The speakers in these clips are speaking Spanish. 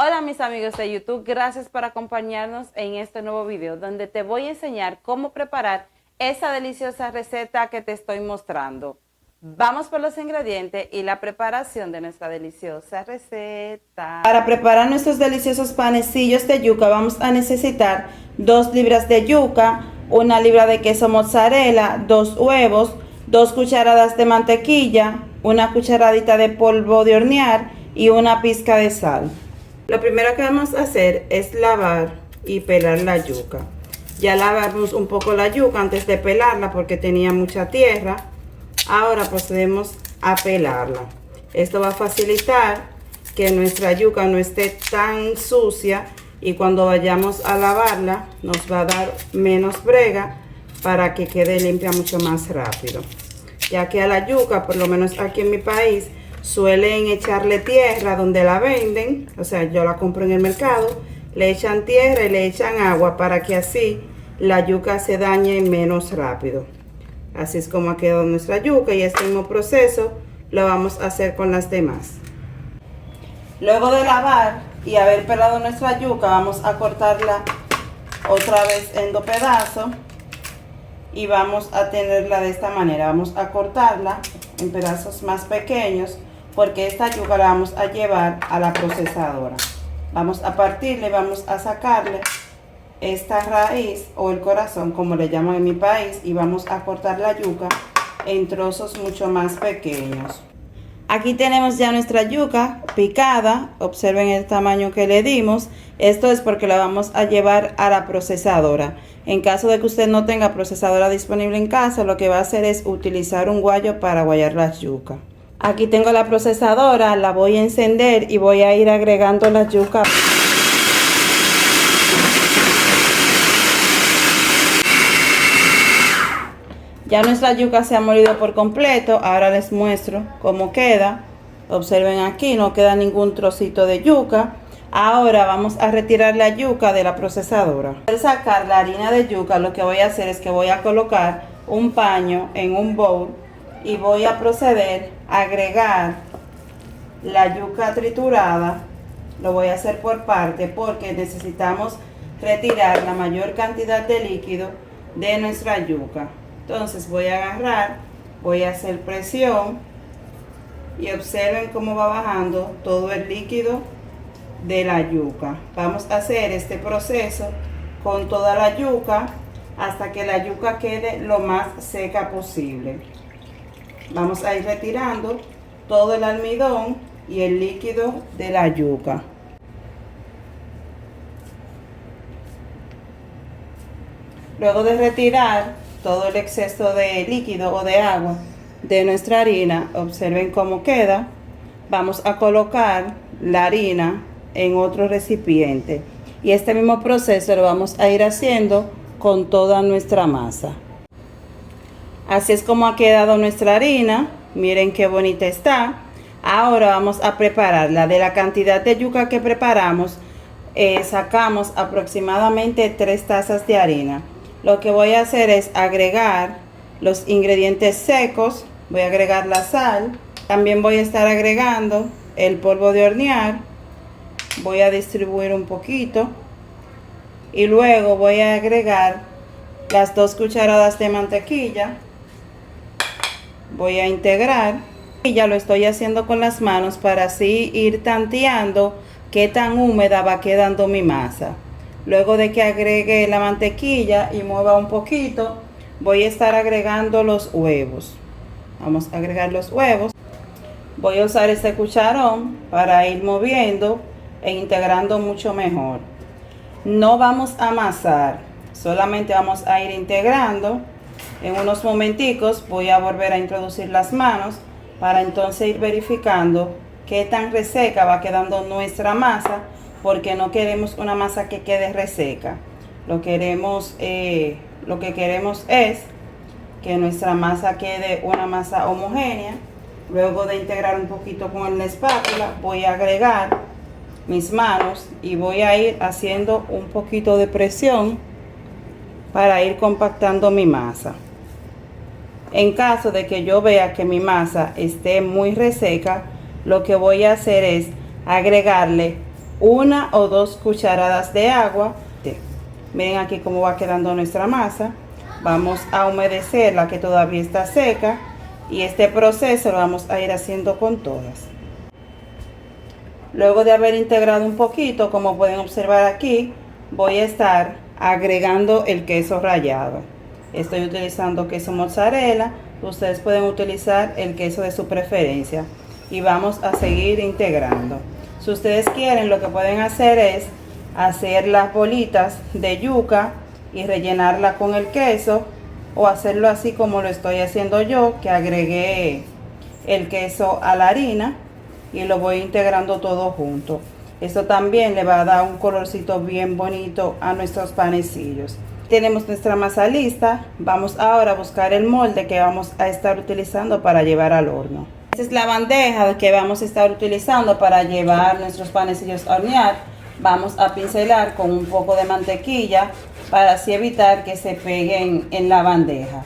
Hola mis amigos de YouTube, gracias por acompañarnos en este nuevo video donde te voy a enseñar cómo preparar esa deliciosa receta que te estoy mostrando. Vamos por los ingredientes y la preparación de nuestra deliciosa receta. Para preparar nuestros deliciosos panecillos de yuca vamos a necesitar 2 libras de yuca, 1 libra de queso mozzarella, 2 huevos, 2 cucharadas de mantequilla, 1 cucharadita de polvo de hornear y 1 pizca de sal. Lo primero que vamos a hacer es lavar y pelar la yuca. Ya lavamos un poco la yuca antes de pelarla porque tenía mucha tierra. Ahora procedemos a pelarla. Esto va a facilitar que nuestra yuca no esté tan sucia y cuando vayamos a lavarla nos va a dar menos brega para que quede limpia mucho más rápido. Ya que a la yuca, por lo menos aquí en mi país, suelen echarle tierra donde la venden, o sea, yo la compro en el mercado, le echan tierra y le echan agua para que así la yuca se dañe menos rápido. Así es como ha quedado nuestra yuca y este mismo proceso lo vamos a hacer con las demás. Luego de lavar y haber pelado nuestra yuca, vamos a cortarla otra vez en 2 pedazos y vamos a tenerla de esta manera. Vamos a cortarla en pedazos más pequeños porque esta yuca la vamos a llevar a la procesadora. Vamos a partirle y vamos a sacarle esta raíz o el corazón, como le llaman en mi país, y vamos a cortar la yuca en trozos mucho más pequeños. Aquí tenemos ya nuestra yuca picada. Observen el tamaño que le dimos. Esto es porque la vamos a llevar a la procesadora. En caso de que usted no tenga procesadora disponible en casa, lo que va a hacer es utilizar un guayo para guayar la yuca. Aquí tengo la procesadora, la voy a encender y voy a ir agregando la yuca. Ya nuestra yuca se ha molido por completo. Ahora les muestro cómo queda. Observen aquí, no queda ningún trocito de yuca. Ahora vamos a retirar la yuca de la procesadora. Para sacar la harina de yuca, lo que voy a hacer es que voy a colocar un paño en un bowl y voy a proceder a agregar la yuca triturada. Lo voy a hacer por parte porque necesitamos retirar la mayor cantidad de líquido de nuestra yuca. Entonces voy a agarrar, voy a hacer presión y observen cómo va bajando todo el líquido de la yuca. Vamos a hacer este proceso con toda la yuca hasta que la yuca quede lo más seca posible. Vamos a ir retirando todo el almidón y el líquido de la yuca. Luego de retirar todo el exceso de líquido o de agua de nuestra harina, observen cómo queda. Vamos a colocar la harina en otro recipiente y este mismo proceso lo vamos a ir haciendo con toda nuestra masa. Así es como ha quedado nuestra harina. Miren qué bonita está. Ahora vamos a prepararla. De la cantidad de yuca que preparamos, sacamos aproximadamente 3 tazas de harina. Lo que voy a hacer es agregar los ingredientes secos. Voy a agregar la sal. También voy a estar agregando el polvo de hornear. Voy a distribuir un poquito. Y luego voy a agregar las 2 cucharadas de mantequilla. Voy a integrar. Y ya lo estoy haciendo con las manos para así ir tanteando qué tan húmeda va quedando mi masa. Luego de que agregue la mantequilla y mueva un poquito, voy a estar agregando los huevos. Vamos a agregar los huevos. Voy a usar este cucharón para ir moviendo e integrando mucho mejor. No vamos a amasar, solamente vamos a ir integrando. En unos momenticos voy a volver a introducir las manos para entonces ir verificando qué tan reseca va quedando nuestra masa, porque no queremos una masa que quede reseca. Lo que queremos es que nuestra masa quede una masa homogénea. Luego de integrar un poquito con la espátula, voy a agregar mis manos y voy a ir haciendo un poquito de presión para ir compactando mi masa. En caso de que yo vea que mi masa esté muy reseca, lo que voy a hacer es agregarle 1 o 2 cucharadas de agua. Miren aquí cómo va quedando nuestra masa. Vamos a humedecerla, que todavía está seca, y este proceso lo vamos a ir haciendo con todas. Luego de haber integrado un poquito, como pueden observar aquí, voy a estar agregando el queso rallado. Estoy utilizando queso mozzarella, ustedes pueden utilizar el queso de su preferencia, y vamos a seguir integrando. Si ustedes quieren, lo que pueden hacer es hacer las bolitas de yuca y rellenarla con el queso, o hacerlo así como lo estoy haciendo yo, que agregué el queso a la harina y lo voy integrando todo junto. Esto también le va a dar un colorcito bien bonito a nuestros panecillos. Tenemos nuestra masa lista. Vamos ahora a buscar el molde que vamos a estar utilizando para llevar al horno. Esta es la bandeja que vamos a estar utilizando para llevar nuestros panecillos a hornear. Vamos a pincelar con un poco de mantequilla para así evitar que se peguen en la bandeja.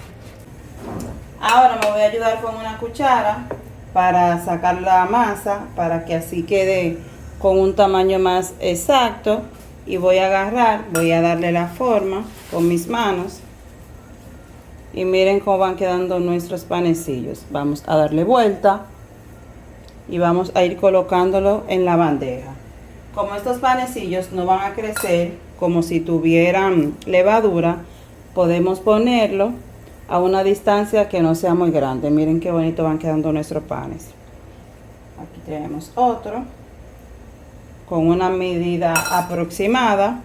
Ahora me voy a ayudar con una cuchara para sacar la masa, para que así quede con un tamaño más exacto, y voy a agarrar, voy a darle la forma con mis manos, y miren cómo van quedando nuestros panecillos. Vamos a darle vuelta y vamos a ir colocándolo en la bandeja. Como estos panecillos no van a crecer como si tuvieran levadura, podemos ponerlo a una distancia que no sea muy grande. Miren qué bonito van quedando nuestros panes. Aquí tenemos otro con una medida aproximada.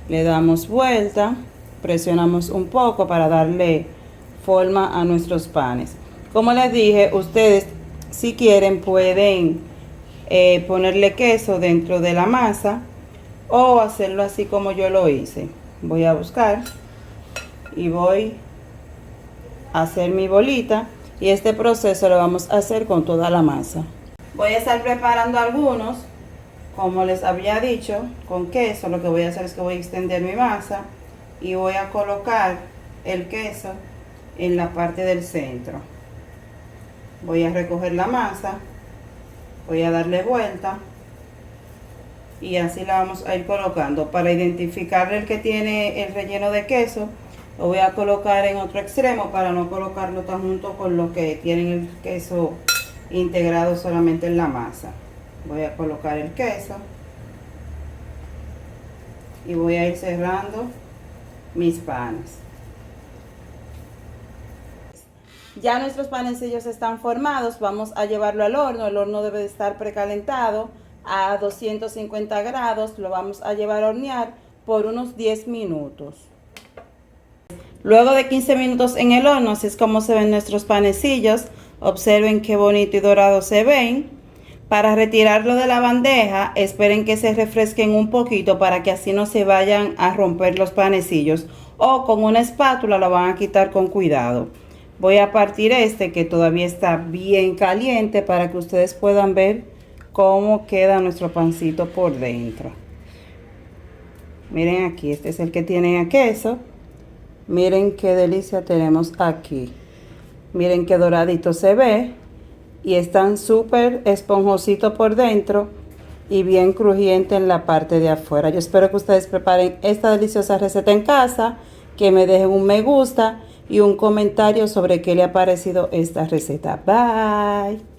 Le damos vuelta, presionamos un poco para darle forma a nuestros panes. Como les dije, ustedes si quieren pueden ponerle queso dentro de la masa, o hacerlo así como yo lo hice. Voy a buscar y voy a hacer mi bolita, y este proceso lo vamos a hacer con toda la masa. Voy a estar preparando algunos, como les había dicho, con queso. Lo que voy a hacer es que voy a extender mi masa y voy a colocar el queso en la parte del centro. Voy a recoger la masa, voy a darle vuelta y así la vamos a ir colocando. Para identificar el que tiene el relleno de queso, lo voy a colocar en otro extremo para no colocarlo tan junto con lo que tienen el queso integrado solamente en la masa. Voy a colocar el queso y voy a ir cerrando mis panes. Ya nuestros panecillos están formados. Vamos a llevarlo al horno. El horno debe de estar precalentado a 250 grados. Lo vamos a llevar a hornear por unos 10 minutos. Luego de 15 minutos en el horno, así es como se ven nuestros panecillos. Observen qué bonito y dorado se ven. Para retirarlo de la bandeja, esperen que se refresquen un poquito para que así no se vayan a romper los panecillos, o con una espátula lo van a quitar con cuidado. Voy a partir este que todavía está bien caliente para que ustedes puedan ver cómo queda nuestro pancito por dentro. Miren aquí, este es el que tiene a queso. Miren qué delicia tenemos aquí. Miren qué doradito se ve. Y están súper esponjositos por dentro y bien crujiente en la parte de afuera. Yo espero que ustedes preparen esta deliciosa receta en casa, que me dejen un me gusta y un comentario sobre qué le ha parecido esta receta. Bye.